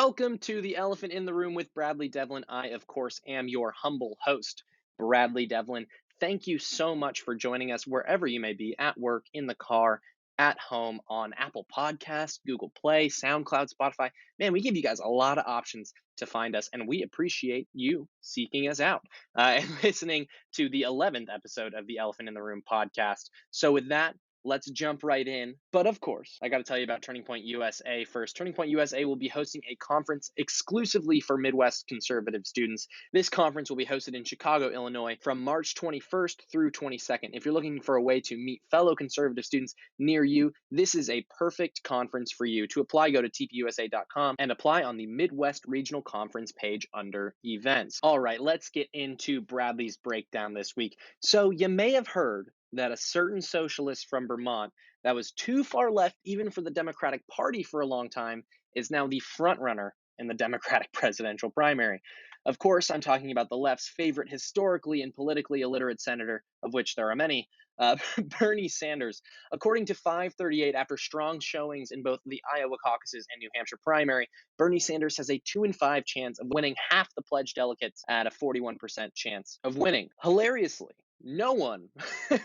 Welcome to the Elephant in the Room with Bradley Devlin. I, of course, am your humble host, Bradley Devlin. Thank you so much for joining us wherever you may be, at work, in the car, at home, on Apple Podcasts, Google Play, SoundCloud, Spotify. Man, we give you guys a lot of options to find us, and we appreciate you seeking us out and listening to the 11th episode of the Elephant in the Room podcast. So with that, let's jump right in. But of course, I got to tell you about Turning Point USA first. Turning Point USA will be hosting a conference exclusively for Midwest conservative students. This conference will be hosted in Chicago, Illinois from March 21st through 22nd. If you're looking for a way to meet fellow conservative students near you, this is a perfect conference for you. To apply, go to tpusa.com and apply on the Midwest Regional Conference page under events. All right, let's get into Bradley's breakdown this week. So you may have heard that a certain socialist from Vermont that was too far left even for the Democratic Party for a long time is now the front runner in the Democratic presidential primary. Of course, I'm talking about the left's favorite historically and politically illiterate senator, of which there are many, Bernie Sanders. According to 538, after strong showings in both the Iowa caucuses and New Hampshire primary, Bernie Sanders has a 2 in 5 chance of winning half the pledged delegates at a 41% chance of winning. Hilariously, no one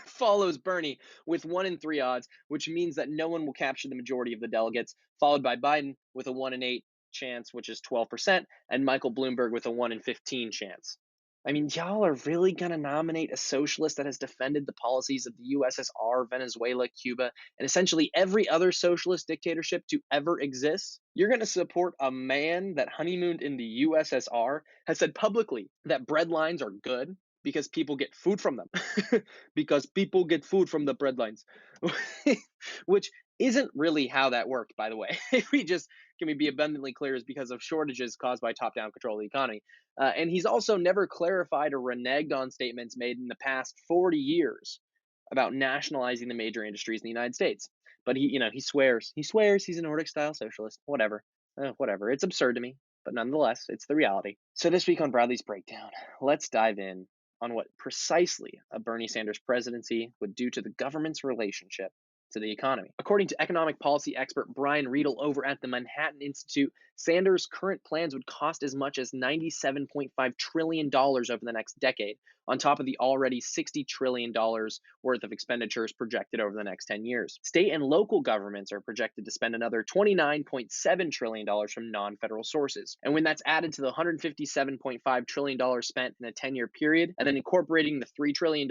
follows Bernie with 1 in 3 odds, which means that no one will capture the majority of the delegates, followed by Biden with a 1 in 8 chance, which is 12%, and Michael Bloomberg with a 1 in 15 chance. I mean, y'all are really going to nominate a socialist that has defended the policies of the USSR, Venezuela, Cuba, and essentially every other socialist dictatorship to ever exist? You're going to support a man that honeymooned in the USSR, has said publicly that bread lines are good because people get food from them. Because people get food from the bread lines. Which isn't really how that worked, by the way. If we just can we be abundantly clear, is because of shortages caused by top-down control of the economy. And he's also never clarified or reneged on statements made in the past 40 years about nationalizing the major industries in the United States. But he swears he's a Nordic-style socialist. Whatever. It's absurd to me, but nonetheless, it's the reality. So this week on Bradley's Breakdown, let's dive in on what precisely a Bernie Sanders presidency would do to the government's relationship to the economy. According to economic policy expert Brian Riedel over at the Manhattan Institute, Sanders' current plans would cost as much as $97.5 trillion over the next decade, on top of the already $60 trillion worth of expenditures projected over the next 10 years. State and local governments are projected to spend another $29.7 trillion from non-federal sources. And when that's added to the $157.5 trillion spent in a 10-year period, and then incorporating the $3 trillion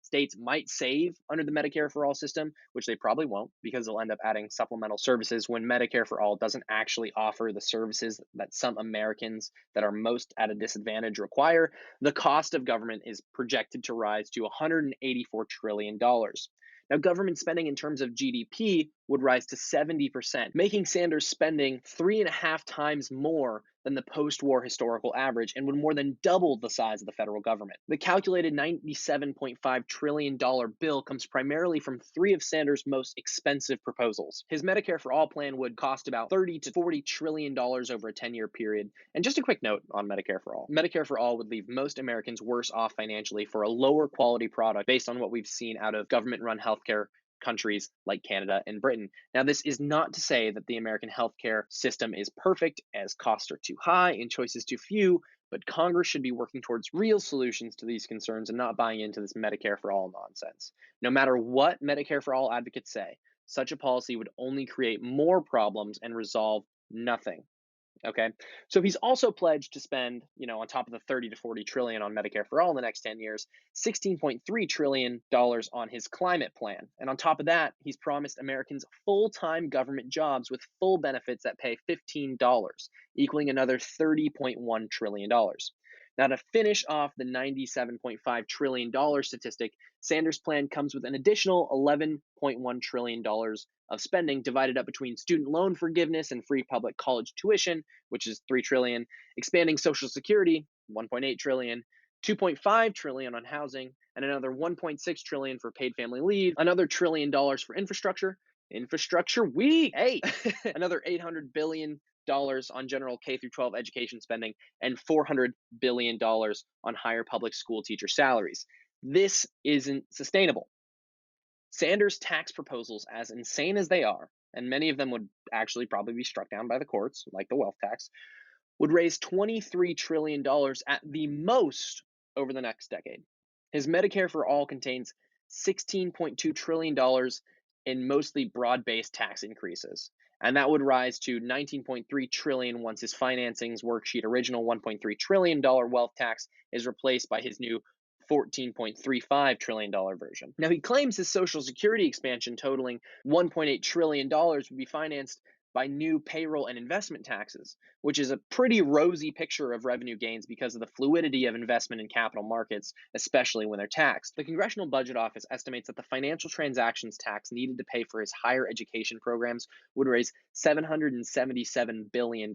states might save under the Medicare for All system, which they probably won't because they'll end up adding supplemental services when Medicare for All doesn't actually offer the services that some Americans that are most at a disadvantage require, the cost of government is projected to rise to $184 trillion. Now, government spending in terms of GDP would rise to 70%, making Sanders' spending 3.5 times more than the post-war historical average and would more than double the size of the federal government. The calculated $97.5 trillion bill comes primarily from 3 of Sanders' most expensive proposals. His Medicare for All plan would cost about $30 to $40 trillion over a 10-year period. And just a quick note on Medicare for All. Medicare for All would leave most Americans worse off financially for a lower quality product based on what we've seen out of government-run healthcare countries like Canada and Britain. Now, this is not to say that the American healthcare system is perfect, as costs are too high and choices too few, but Congress should be working towards real solutions to these concerns and not buying into this Medicare for All nonsense. No matter what Medicare for All advocates say, such a policy would only create more problems and resolve nothing. Okay, so he's also pledged to spend, on top of the 30 to 40 trillion on Medicare for All in the next 10 years, $16.3 trillion on his climate plan. And on top of that, he's promised Americans full-time government jobs with full benefits that pay $15, equaling another $30.1 trillion. Now, to finish off the $97.5 trillion statistic, Sanders' plan comes with an additional $11.1 trillion of spending divided up between student loan forgiveness and free public college tuition, which is $3 trillion, expanding Social Security, $1.8 trillion, $2.5 trillion on housing, and another $1.6 trillion for paid family leave, another $1 trillion for infrastructure week, hey, another $800 billion on general K through 12 education spending, and $400 billion on higher public school teacher salaries. This isn't sustainable. Sanders' tax proposals, as insane as they are, and many of them would actually probably be struck down by the courts, like the wealth tax, would raise $23 trillion at the most over the next decade. His Medicare for All contains $16.2 trillion in mostly broad-based tax increases. And that would rise to $19.3 trillion once his financings worksheet original $1.3 trillion wealth tax is replaced by his new $14.35 trillion version. Now, he claims his Social Security expansion totaling $1.8 trillion would be financed by new payroll and investment taxes, which is a pretty rosy picture of revenue gains because of the fluidity of investment in capital markets, especially when they're taxed. The Congressional Budget Office estimates that the financial transactions tax needed to pay for his higher education programs would raise $777 billion.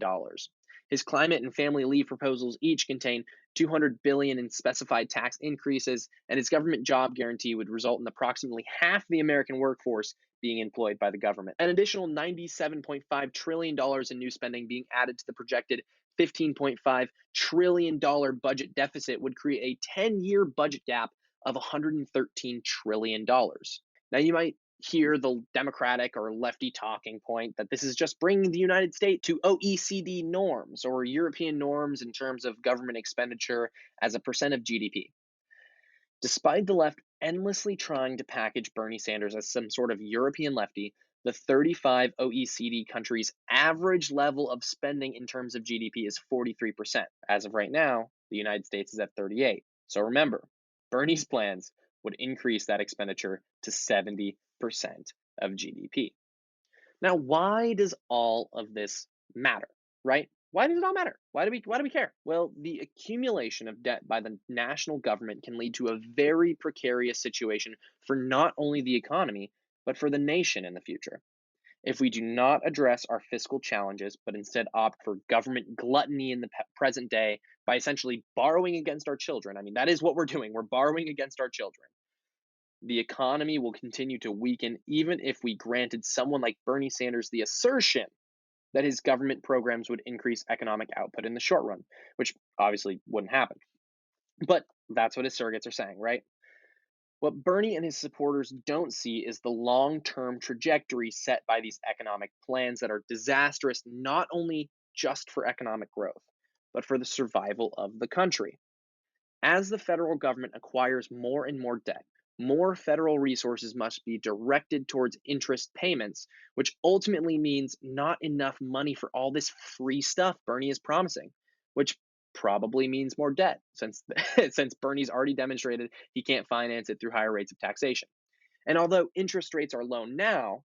His climate and family leave proposals each contain $200 billion in specified tax increases, and his government job guarantee would result in approximately half the American workforce being employed by the government. An additional $97.5 trillion in new spending being added to the projected $15.5 trillion budget deficit would create a 10-year budget gap of $113 trillion. Now, you might hear the Democratic or lefty talking point that this is just bringing the United States to OECD norms or European norms in terms of government expenditure as a percent of GDP. Despite the left endlessly trying to package Bernie Sanders as some sort of European lefty, the 35 OECD countries' average level of spending in terms of GDP is 43%. As of right now, the United States is at 38. So remember, Bernie's plans would increase that expenditure to 70% of GDP. Now, why does all of this matter, right? Why does it all matter? Why do we care? Well, the accumulation of debt by the national government can lead to a very precarious situation for not only the economy, but for the nation in the future. If we do not address our fiscal challenges, but instead opt for government gluttony in the present day by essentially borrowing against our children, I mean, that is what we're doing. We're borrowing against our children. The economy will continue to weaken even if we granted someone like Bernie Sanders the assertion that his government programs would increase economic output in the short run, which obviously wouldn't happen. But that's what his surrogates are saying, right? What Bernie and his supporters don't see is the long-term trajectory set by these economic plans that are disastrous not only just for economic growth, but for the survival of the country. As the federal government acquires more and more debt, more federal resources must be directed towards interest payments, which ultimately means not enough money for all this free stuff Bernie is promising, which probably means more debt since since Bernie's already demonstrated he can't finance it through higher rates of taxation. And although interest rates are low now,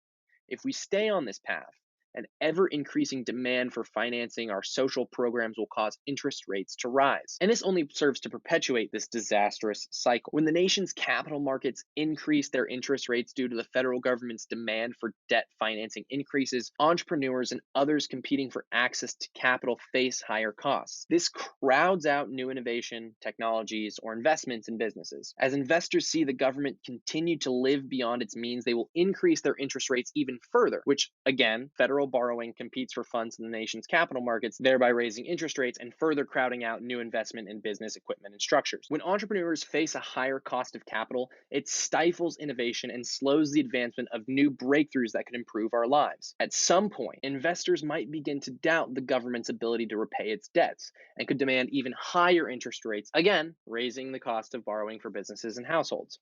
if we stay on this path, an ever increasing demand for financing our social programs will cause interest rates to rise. And this only serves to perpetuate this disastrous cycle. When the nation's capital markets increase their interest rates due to the federal government's demand for debt financing increases, entrepreneurs and others competing for access to capital face higher costs. This crowds out new innovation, technologies, or investments in businesses. As investors see the government continue to live beyond its means, they will increase their interest rates even further, which again, federal borrowing competes for funds in the nation's capital markets, thereby raising interest rates and further crowding out new investment in business equipment and structures. When entrepreneurs face a higher cost of capital, it stifles innovation and slows the advancement of new breakthroughs that could improve our lives. At some point, investors might begin to doubt the government's ability to repay its debts and could demand even higher interest rates, again, raising the cost of borrowing for businesses and households.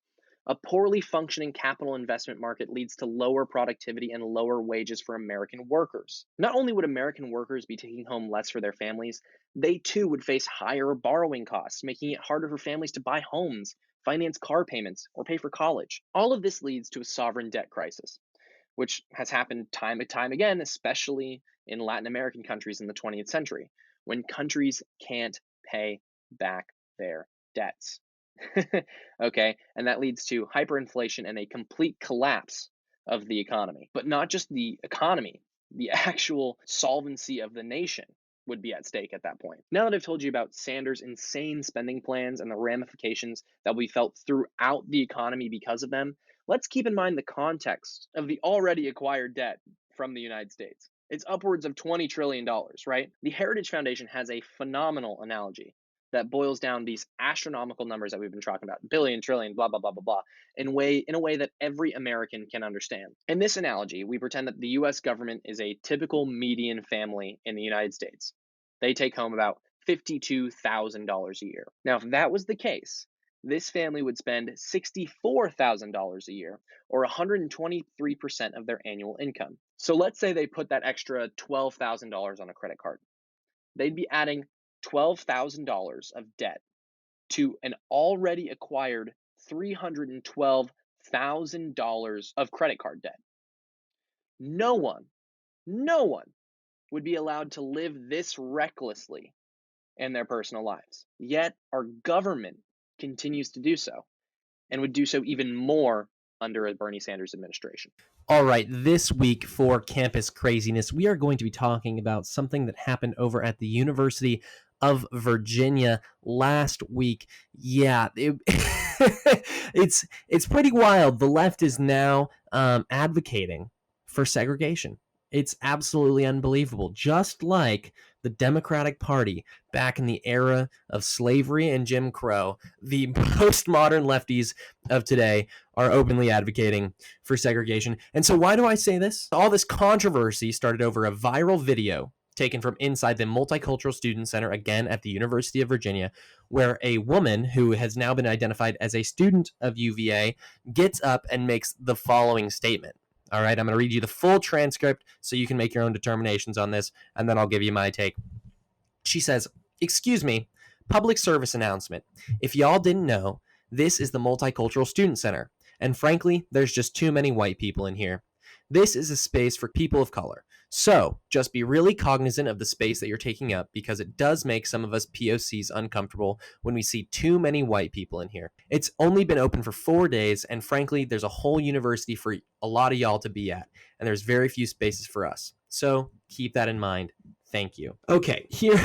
A poorly functioning capital investment market leads to lower productivity and lower wages for American workers. Not only would American workers be taking home less for their families, they too would face higher borrowing costs, making it harder for families to buy homes, finance car payments, or pay for college. All of this leads to a sovereign debt crisis, which has happened time and time again, especially in Latin American countries in the 20th century, when countries can't pay back their debts. Okay, and that leads to hyperinflation and a complete collapse of the economy. But not just the economy, the actual solvency of the nation would be at stake at that point. Now that I've told you about Sanders' insane spending plans and the ramifications that we felt throughout the economy because of them, let's keep in mind the context of the already acquired debt from the United States. It's upwards of $20 trillion, right? The Heritage Foundation has a phenomenal analogy. that boils down these astronomical numbers that we've been talking about, billion, trillion, blah, blah, blah, blah, blah, in a way that every American can understand. In this analogy, we pretend that the US government is a typical median family in the United States. They take home about $52,000 a year. Now, if that was the case, this family would spend $64,000 a year, or 123% of their annual income. So let's say they put that extra $12,000 on a credit card. They'd be adding $12,000 of debt to an already acquired $312,000 of credit card debt. No one would be allowed to live this recklessly in their personal lives. Yet our government continues to do so, and would do so even more under a Bernie Sanders administration. All right, this week for Campus Craziness, we are going to be talking about something that happened over at the University of Virginia last week. Yeah, it's pretty wild. The left is now advocating for segregation. It's absolutely unbelievable. Just like the Democratic Party back in the era of slavery and Jim Crow, the postmodern lefties of today are openly advocating for segregation. And so why do I say this? All this controversy started over a viral video taken from inside the Multicultural Student Center, again at the University of Virginia, where a woman who has now been identified as a student of UVA gets up and makes the following statement. All right, I'm going to read you the full transcript so you can make your own determinations on this, and then I'll give you my take. She says, "Excuse me, public service announcement. If y'all didn't know, this is the Multicultural Student Center, and frankly, there's just too many white people in here. This is a space for people of color. So just be really cognizant of the space that you're taking up, because it does make some of us POCs uncomfortable when we see too many white people in here. It's only been open for 4 days, and frankly, there's a whole university for a lot of y'all to be at, and there's very few spaces for us. So keep that in mind. Thank you." Okay, here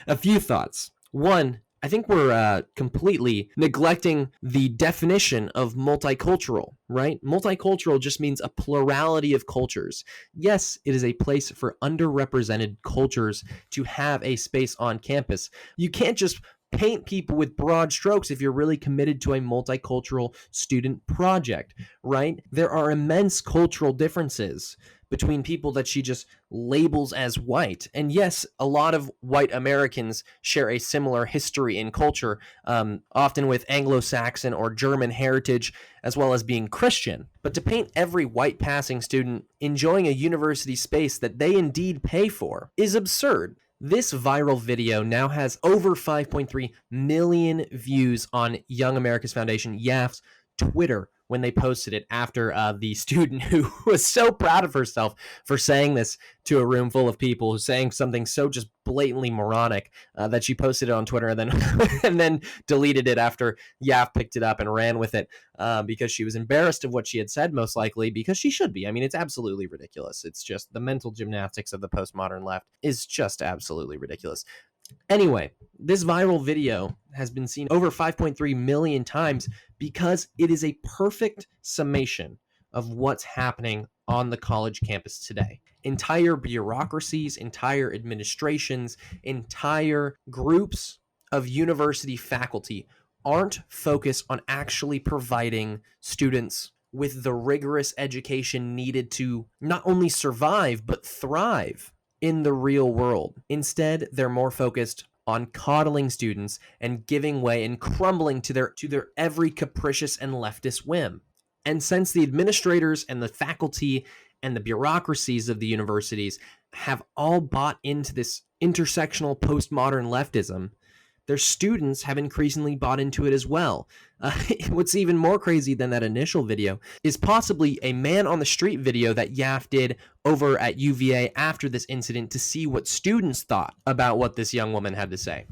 a few thoughts. One, I think we're completely neglecting the definition of multicultural, right? Multicultural just means a plurality of cultures. Yes, it is a place for underrepresented cultures to have a space on campus. You can't just paint people with broad strokes if you're really committed to a multicultural student project, right? There are immense cultural differences between people that she just labels as white. And yes, a lot of white Americans share a similar history and culture, often with Anglo-Saxon or German heritage, as well as being Christian. But to paint every white passing student enjoying a university space that they indeed pay for is absurd. This viral video now has over 5.3 million views on Young America's Foundation, YAF's Twitter, when they posted it after the student who was so proud of herself for saying this to a room full of people, who's saying something so just blatantly moronic, that she posted it on Twitter and then and then deleted it after YAF picked it up and ran with it, because she was embarrassed of what she had said, most likely, because she should be. I mean, it's absolutely ridiculous. It's just the mental gymnastics of the postmodern left is just absolutely ridiculous. Anyway, this viral video has been seen over 5.3 million times because it is a perfect summation of what's happening on the college campus today. Entire bureaucracies, entire administrations, entire groups of university faculty aren't focused on actually providing students with the rigorous education needed to not only survive, but thrive in the real world. Instead, they're more focused on coddling students and giving way and crumbling to their every capricious and leftist whim. And since the administrators and the faculty and the bureaucracies of the universities have all bought into this intersectional postmodern leftism, their students have increasingly bought into it as well. What's even more crazy than that initial video is possibly a man on the street video that YAF did over at UVA after this incident to see what students thought about what this young woman had to say.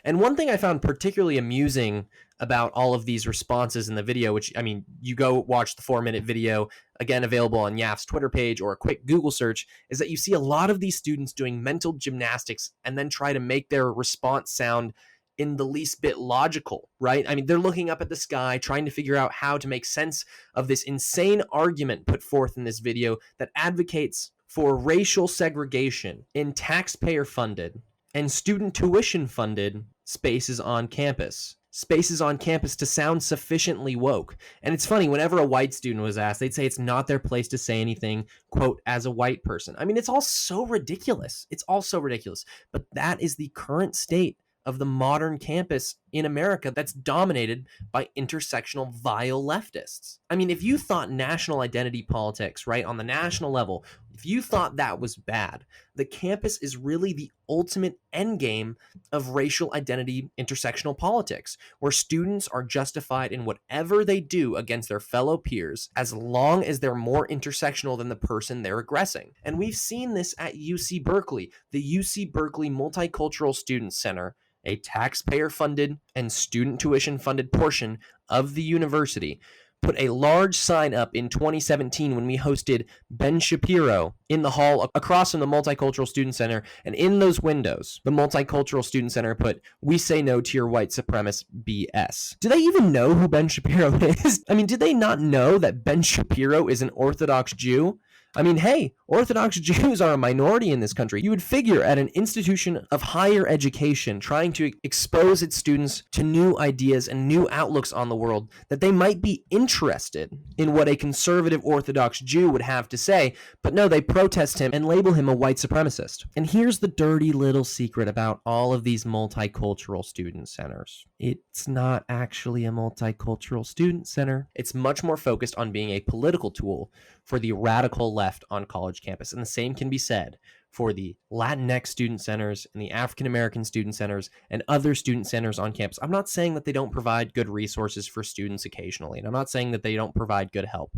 And one thing I found particularly amusing about all of these responses in the video, which, I mean, you go watch the 4-minute video, again, available on YAF's Twitter page or a quick Google search, is that you see a lot of these students doing mental gymnastics and then try to make their response sound in the least bit logical, right? I mean, they're looking up at the sky, trying to figure out how to make sense of this insane argument put forth in this video that advocates for racial segregation in taxpayer-funded and student tuition-funded spaces on campus. Spaces on campus to sound sufficiently woke. And it's funny, whenever a white student was asked, they'd say it's not their place to say anything, quote, as a white person. I mean, it's all so ridiculous. It's all so ridiculous. But that is the current state of the modern campus in America that's dominated by intersectional vile leftists. I mean, if you thought national identity politics, right, on the national level, if you thought that was bad, the campus is really the ultimate endgame of racial identity intersectional politics, where students are justified in whatever they do against their fellow peers as long as they're more intersectional than the person they're aggressing. And we've seen this at UC Berkeley, the UC Berkeley Multicultural Student Center, a taxpayer-funded and student tuition-funded portion of the university, put a large sign up in 2017 when we hosted Ben Shapiro in the hall across from the Multicultural Student Center. And in those windows, the Multicultural Student Center put, "We say no to your white supremacist BS." Do they even know who Ben Shapiro is? I mean, did they not know that Ben Shapiro is an Orthodox Jew? I mean, hey, Orthodox Jews are a minority in this country. You would figure at an institution of higher education trying to expose its students to new ideas and new outlooks on the world that they might be interested in what a conservative Orthodox Jew would have to say, but no, they protest him and label him a white supremacist. And here's the dirty little secret about all of these multicultural student centers. It's not actually a multicultural student center. It's much more focused on being a political tool for the radical left on college campus. And the same can be said for the Latinx student centers and the African American student centers and other student centers on campus. I'm not saying that they don't provide good resources for students occasionally, and I'm not saying that they don't provide good help.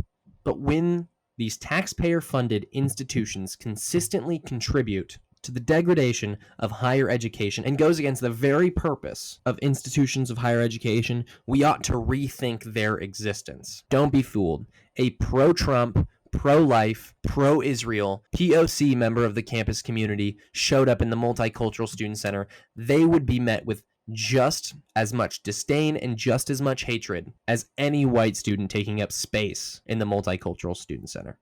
But when these taxpayer-funded institutions consistently contribute to the degradation of higher education and goes against the very purpose of institutions of higher education, we ought to rethink their existence. Don't be fooled. A pro-Trump, pro-life, pro-Israel POC member of the campus community showed up in the Multicultural Student Center, they would be met with just as much disdain and just as much hatred as any white student taking up space in the Multicultural Student Center.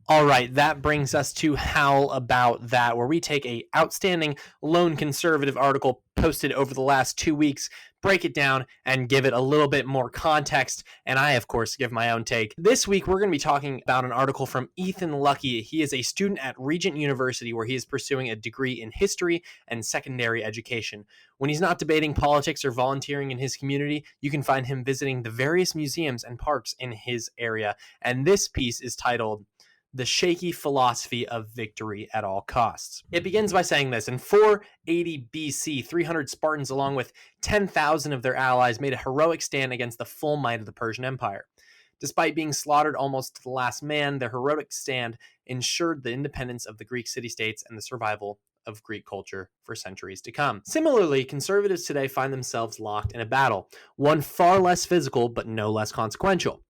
All right, that brings us to How About That, where we take a outstanding lone conservative article posted over the last 2 weeks, break it down, and give it a little bit more context, and I, of course, give my own take. This week, we're going to be talking about an article from Ethan Lucky. He is a student at Regent University, where he is pursuing a degree in history and secondary education. When he's not debating politics or volunteering in his community, you can find him visiting the various museums and parks in his area, and this piece is titled "The Shaky Philosophy of Victory at All Costs." It begins by saying this: in 480 BC, 300 Spartans, along with 10,000 of their allies, made a heroic stand against the full might of the Persian Empire. Despite being slaughtered almost to the last man, their heroic stand ensured the independence of the Greek city-states and the survival of Greek culture for centuries to come. Similarly, conservatives today find themselves locked in a battle, one far less physical but no less consequential.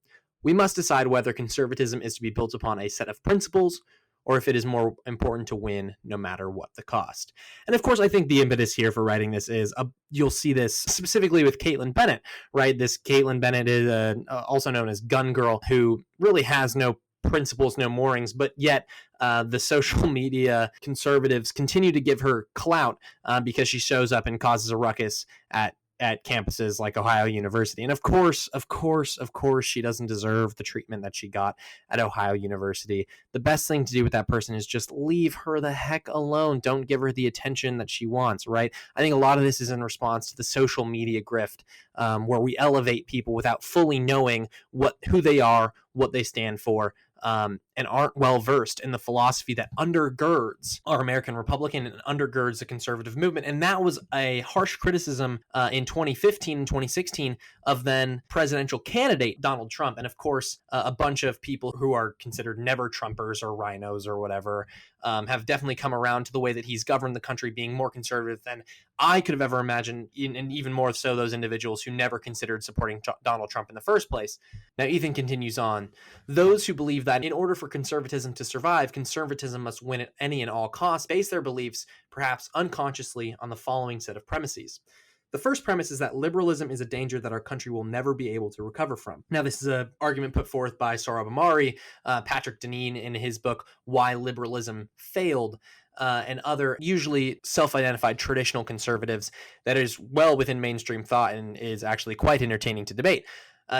We must decide whether conservatism is to be built upon a set of principles or if it is more important to win no matter what the cost. And of course, I think the impetus here for writing this is, you'll see this specifically with Caitlin Bennett, right? This Caitlin Bennett is also known as Gun Girl, who really has no principles, no moorings, but yet the social media conservatives continue to give her clout because she shows up and causes a ruckus at campuses like Ohio University. And of course, she doesn't deserve the treatment that she got at Ohio University. The best thing to do with that person is just leave her the heck alone. Don't give her the attention that she wants, right? I think a lot of this is in response to the social media grift, where we elevate people without fully knowing who they are, what they stand for, and aren't well versed in the philosophy that undergirds our American Republican and undergirds the conservative movement. And that was a harsh criticism in 2015 and 2016 of then presidential candidate Donald Trump. And of course, a bunch of people who are considered never Trumpers or rhinos or whatever have definitely come around to the way that he's governed the country, being more conservative than I could have ever imagined, and even more so those individuals who never considered supporting Donald Trump in the first place. Now, Ethan continues on. Those who believe that in order for conservatism to survive, conservatism must win at any and all costs, base their beliefs, perhaps unconsciously, on the following set of premises. The first premise is that liberalism is a danger that our country will never be able to recover from. Now, this is an argument put forth by Sohrab Ahmari, Patrick Deneen in his book, Why Liberalism Failed. and other usually self-identified traditional conservatives that is well within mainstream thought and is actually quite entertaining to debate.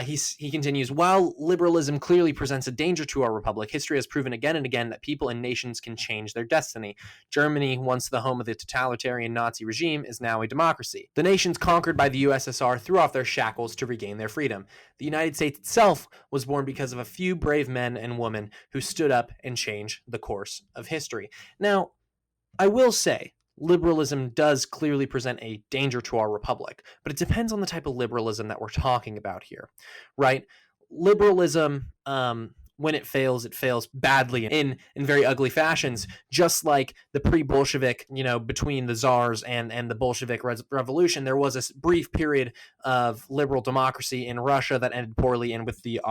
He continues, while liberalism clearly presents a danger to our republic, history has proven again and again that people and nations can change their destiny. Germany, once the home of the totalitarian Nazi regime, is now a democracy. The nations conquered by the USSR threw off their shackles to regain their freedom. The United States itself was born because of a few brave men and women who stood up and changed the course of history. Now, I will say, liberalism does clearly present a danger to our republic, but it depends on the type of liberalism that we're talking about here, right? Liberalism, when it fails badly in very ugly fashions, just like the pre-Bolshevik, between the czars and the Bolshevik revolution. There was a brief period of liberal democracy in Russia that ended poorly, and with the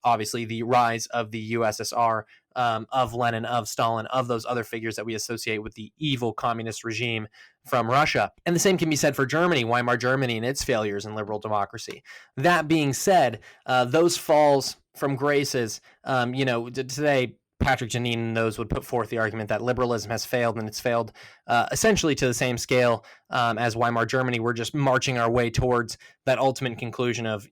obviously the rise of the USSR, of Lenin, of Stalin, of those other figures that we associate with the evil communist regime from Russia. And the same can be said for Germany, Weimar Germany, and its failures in liberal democracy. That being said, those falls from graces, today, Patrick Janine and those would put forth the argument that liberalism has failed, and it's failed essentially to the same scale as Weimar Germany. We're just marching our way towards that ultimate conclusion of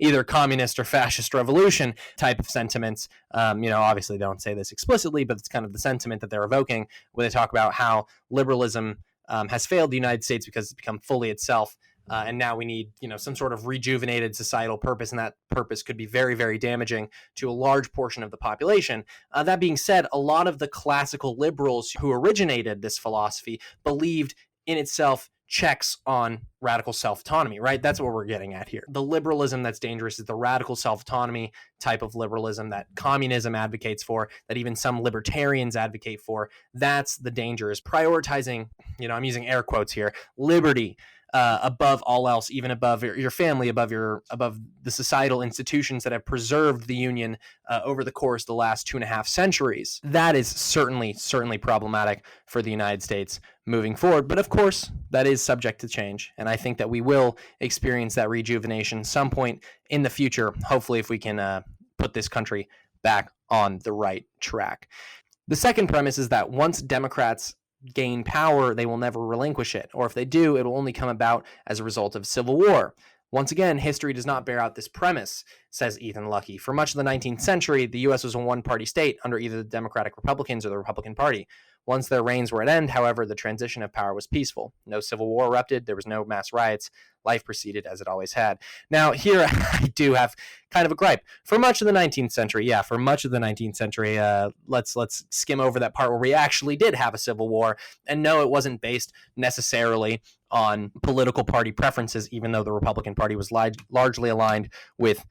either communist or fascist revolution type of sentiments. Obviously they don't say this explicitly, but it's kind of the sentiment that they're evoking when they talk about how liberalism has failed the United States because it's become fully itself. And now we need, some sort of rejuvenated societal purpose, and that purpose could be very, very damaging to a large portion of the population. That being said, a lot of the classical liberals who originated this philosophy believed in itself checks on radical self-autonomy, right? That's what we're getting at here. The liberalism that's dangerous is the radical self-autonomy type of liberalism that communism advocates for, that even some libertarians advocate for. That's the danger, is prioritizing, I'm using air quotes here, liberty above all else, even above your family, above the societal institutions that have preserved the Union over the course of the last 2.5 centuries. That is certainly problematic for the United States moving forward. But of course, that is subject to change. And I think that we will experience that rejuvenation some point in the future, hopefully, if we can put this country back on the right track. The second premise is that once Democrats gain power, they will never relinquish it. Or if they do, it will only come about as a result of civil war. Once again, history does not bear out this premise, says Ethan Luckey. For much of the 19th century, the U.S. was a one-party state under either the Democratic Republicans or the Republican Party. Once their reigns were at end, however, the transition of power was peaceful. No civil war erupted. There was no mass riots. Life proceeded as it always had. Now, here I do have kind of a gripe. For much of the 19th century, let's skim over that part where we actually did have a civil war. And no, it wasn't based necessarily on political party preferences, even though the Republican Party was largely aligned with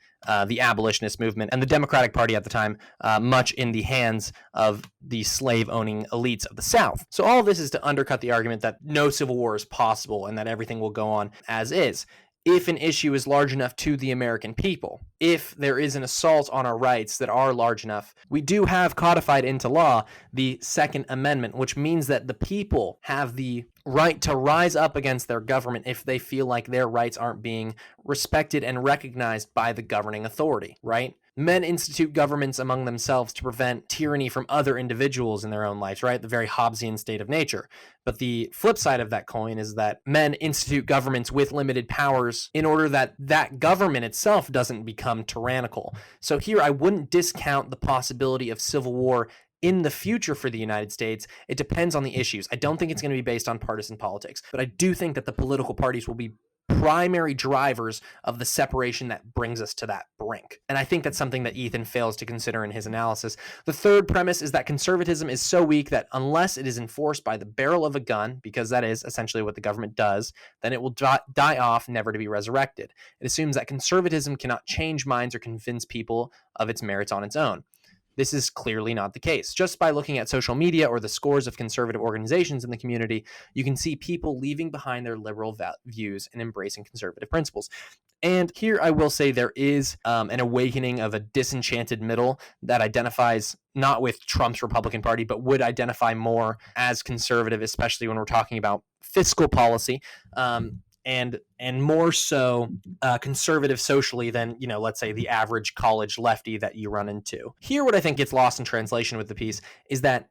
the abolitionist movement, and the Democratic Party at the time, much in the hands of the slave-owning elites of the South. So all of this is to undercut the argument that no civil war is possible and that everything will go on as is. If an issue is large enough to the American people, if there is an assault on our rights that are large enough, we do have codified into law the Second Amendment, which means that the people have the right to rise up against their government if they feel like their rights aren't being respected and recognized by the governing authority, right? Men institute governments among themselves to prevent tyranny from other individuals in their own lives, right? The very Hobbesian state of nature. But the flip side of that coin is that men institute governments with limited powers in order that that government itself doesn't become tyrannical. So here I wouldn't discount the possibility of civil war in the future for the United States. It depends on the issues. I don't think it's going to be based on partisan politics, but I do think that the political parties will be primary drivers of the separation that brings us to that brink. And I think that's something that Ethan fails to consider in his analysis. The third premise is that conservatism is so weak that unless it is enforced by the barrel of a gun, because that is essentially what the government does, then it will die off, never to be resurrected. It assumes that conservatism cannot change minds or convince people of its merits on its own. This is clearly not the case. Just by looking at social media or the scores of conservative organizations in the community, you can see people leaving behind their liberal views and embracing conservative principles. And here I will say there is an awakening of a disenchanted middle that identifies not with Trump's Republican Party, but would identify more as conservative, especially when we're talking about fiscal policy. And more so conservative socially than, let's say the average college lefty that you run into. Here, what I think gets lost in translation with the piece is that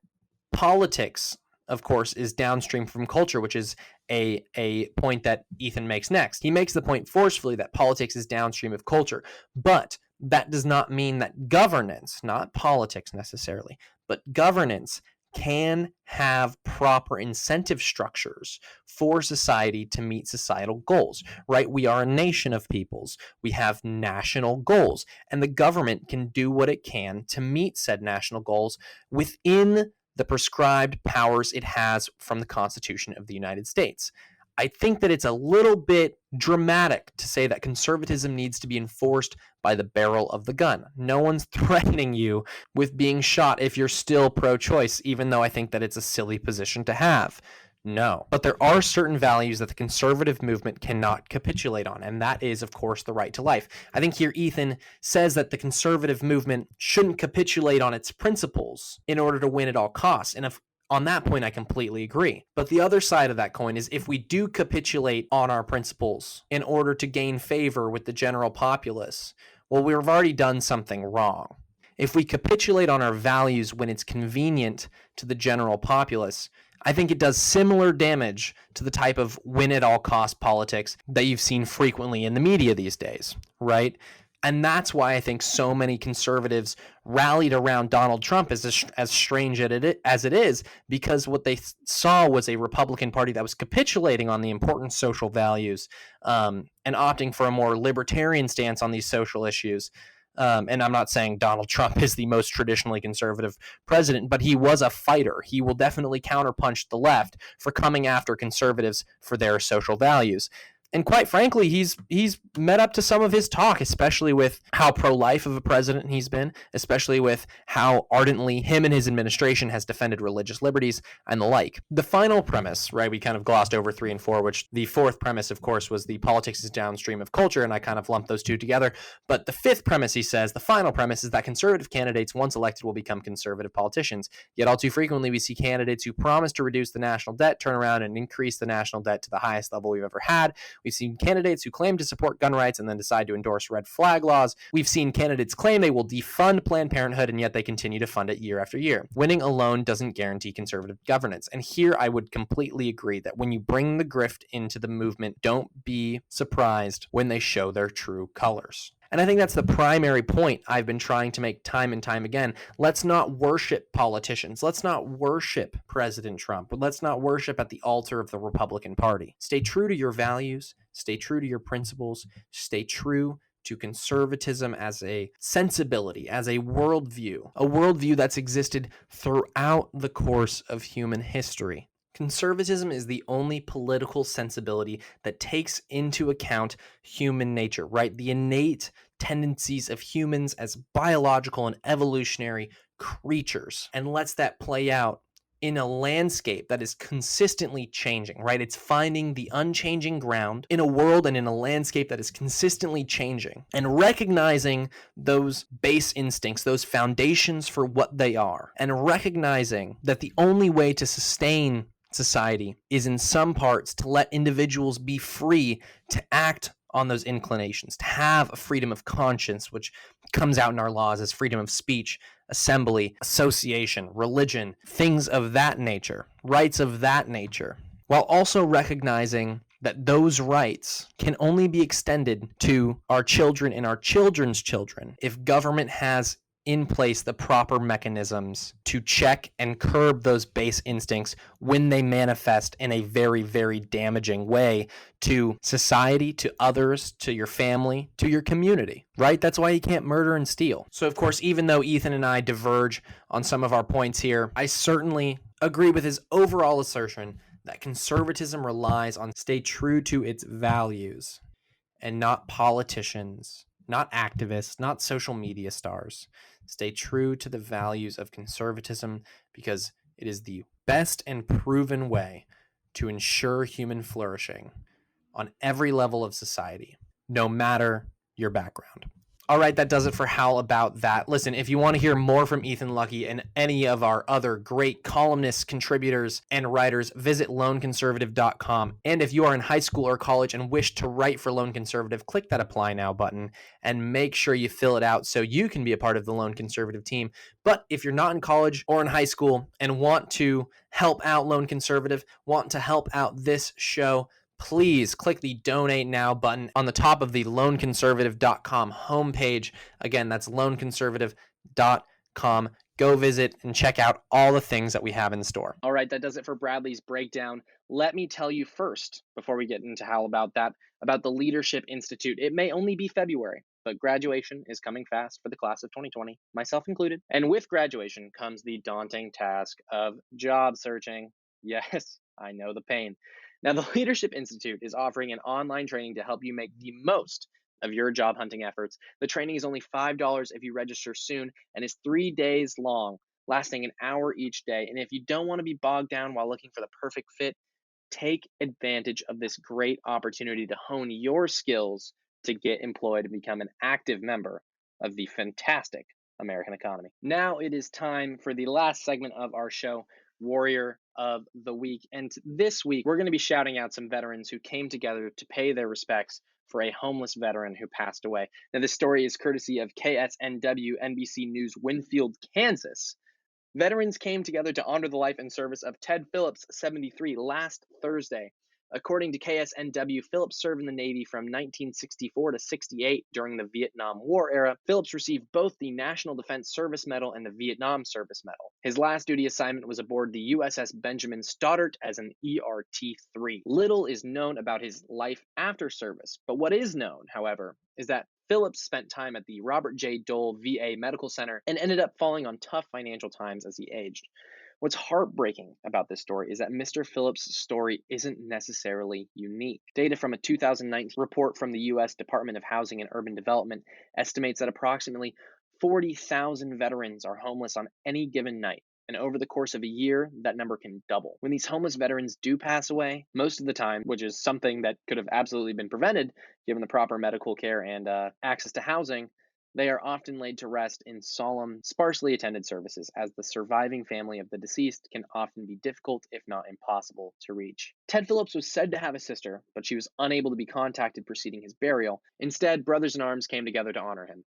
Politics, of course, is downstream from culture, which is a point that Ethan makes next. He makes the point forcefully that politics is downstream of culture, but that does not mean that governance, not politics necessarily, but governance can have proper incentive structures for society to meet societal goals, right? We are a nation of peoples. We have national goals, and the government can do what it can to meet said national goals within the prescribed powers it has from the Constitution of the United States. I think that it's a little bit dramatic to say that conservatism needs to be enforced by the barrel of the gun. No one's threatening you with being shot if you're still pro-choice, even though I think that it's a silly position to have. No. But there are certain values that the conservative movement cannot capitulate on, and that is, of course, the right to life. I think here Ethan says that the conservative movement shouldn't capitulate on its principles in order to win at all costs. And on that point, I completely agree. But the other side of that coin is if we do capitulate on our principles in order to gain favor with the general populace, well, we've already done something wrong. If we capitulate on our values when it's convenient to the general populace, I think it does similar damage to the type of win at all cost politics that you've seen frequently in the media these days, right? And that's why I think so many conservatives rallied around Donald Trump, as strange as it is, because what they saw was a Republican Party that was capitulating on the important social values and opting for a more libertarian stance on these social issues. And I'm not saying Donald Trump is the most traditionally conservative president, but he was a fighter. He will definitely counterpunch the left for coming after conservatives for their social values. And quite frankly, he's met up to some of his talk, especially with how pro-life of a president he's been, especially with how ardently him and his administration has defended religious liberties and the like. The final premise, right, we kind of glossed over 3 and 4, which the fourth premise, of course, was the politics is downstream of culture, and I kind of lumped those two together. But the fifth premise, he says, the final premise is that conservative candidates, once elected, will become conservative politicians. Yet all too frequently, we see candidates who promise to reduce the national debt turn around and increase the national debt to the highest level we've ever had. We've seen candidates who claim to support gun rights and then decide to endorse red flag laws. We've seen candidates claim they will defund Planned Parenthood, and yet they continue to fund it year after year. Winning alone doesn't guarantee conservative governance. And here I would completely agree that when you bring the grift into the movement, don't be surprised when they show their true colors. And I think that's the primary point I've been trying to make time and time again. Let's not worship politicians. Let's not worship President Trump. Let's not worship at the altar of the Republican Party. Stay true to your values. Stay true to your principles. Stay true to conservatism as a sensibility, as a worldview that's existed throughout the course of human history. Conservatism is the only political sensibility that takes into account human nature, right? The innate tendencies of humans as biological and evolutionary creatures, and lets that play out in a landscape that is consistently changing, right? It's finding the unchanging ground in a world and in a landscape that is consistently changing, and recognizing those base instincts, those foundations for what they are, and recognizing that the only way to sustain society is in some parts to let individuals be free to act on those inclinations, to have a freedom of conscience, which comes out in our laws as freedom of speech, assembly, association, religion, things of that nature, rights of that nature, while also recognizing that those rights can only be extended to our children and our children's children if government has in place the proper mechanisms to check and curb those base instincts when they manifest in a very, very damaging way to society, to others, to your family, to your community, right? That's why you can't murder and steal. So, of course, even though Ethan and I diverge on some of our points here, I certainly agree with his overall assertion that conservatism relies on stay true to its values and not politicians, not activists, not social media stars. Stay true to the values of conservatism because it is the best and proven way to ensure human flourishing on every level of society, no matter your background. All right, that does it for How About That. Listen, if you want to hear more from Ethan Lucky and any of our other great columnists, contributors, and writers, visit loneconservative.com. And if you are in high school or college and wish to write for Lone Conservative, click that Apply Now button and make sure you fill it out so you can be a part of the Lone Conservative team. But if you're not in college or in high school and want to help out Lone Conservative, want to help out this show, please click the Donate Now button on the top of the loneconservative.com homepage. Again, that's loneconservative.com. Go visit and check out all the things that we have in store. All right, that does it for Bradley's breakdown. Let me tell you first, before we get into How About That, about the Leadership Institute. It may only be February, but graduation is coming fast for the class of 2020, myself included. And with graduation comes the daunting task of job searching. Yes, I know the pain. Now, the Leadership Institute is offering an online training to help you make the most of your job hunting efforts. The training is only $5 if you register soon and is 3 days long, lasting an hour each day. And if you don't want to be bogged down while looking for the perfect fit, take advantage of this great opportunity to hone your skills to get employed and become an active member of the fantastic American economy. Now it is time for the last segment of our show, Warrior of the Week. And this week, we're going to be shouting out some veterans who came together to pay their respects for a homeless veteran who passed away. Now, this story is courtesy of KSNW NBC News, Winfield, Kansas. Veterans came together to honor the life and service of Ted Phillips, 73, last Thursday. According to KSNW, Phillips served in the Navy from 1964 to 68 during the Vietnam War era. Phillips received both the National Defense Service Medal and the Vietnam Service Medal. His last duty assignment was aboard the USS Benjamin Stoddert as an ERT-3. Little is known about his life after service, but what is known, however, is that Phillips spent time at the Robert J. Dole VA Medical Center and ended up falling on tough financial times as he aged. What's heartbreaking about this story is that Mr. Phillips' story isn't necessarily unique. Data from a 2019 report from the U.S. Department of Housing and Urban Development estimates that approximately 40,000 veterans are homeless on any given night. And over the course of a year, that number can double. When these homeless veterans do pass away, most of the time, which is something that could have absolutely been prevented given the proper medical care and access to housing, they are often laid to rest in solemn, sparsely attended services, as the surviving family of the deceased can often be difficult, if not impossible, to reach. Ted Phillips was said to have a sister, but she was unable to be contacted preceding his burial. Instead, brothers in arms came together to honor him.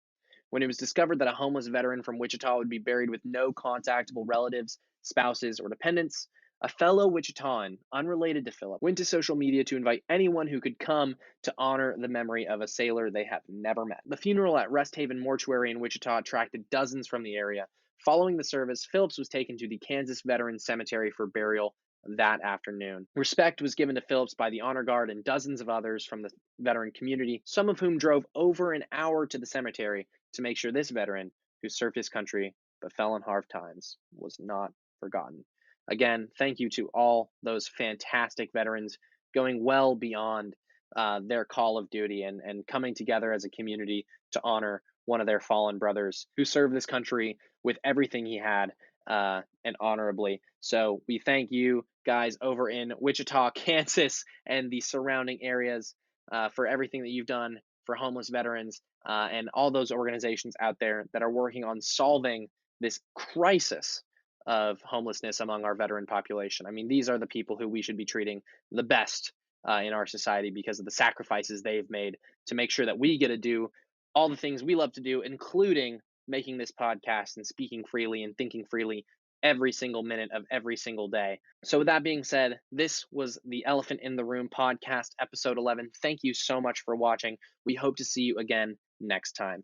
When it was discovered that a homeless veteran from Wichita would be buried with no contactable relatives, spouses, or dependents, a fellow Wichitan, unrelated to Philip, went to social media to invite anyone who could come to honor the memory of a sailor they have never met. The funeral at Rest Haven Mortuary in Wichita attracted dozens from the area. Following the service, Phillips was taken to the Kansas Veterans Cemetery for burial that afternoon. Respect was given to Phillips by the honor guard and dozens of others from the veteran community, some of whom drove over an hour to the cemetery to make sure this veteran, who served his country but fell in hard times, was not forgotten. Again, thank you to all those fantastic veterans going well beyond their call of duty and coming together as a community to honor one of their fallen brothers who served this country with everything he had and honorably. So we thank you guys over in Wichita, Kansas, and the surrounding areas for everything that you've done for homeless veterans and all those organizations out there that are working on solving this crisis of homelessness among our veteran population. I mean, these are the people who we should be treating the best in our society because of the sacrifices they've made to make sure that we get to do all the things we love to do, including making this podcast and speaking freely and thinking freely every single minute of every single day. So with that being said, this was the Elephant in the Room podcast, episode 11. Thank you so much for watching. We hope to see you again next time.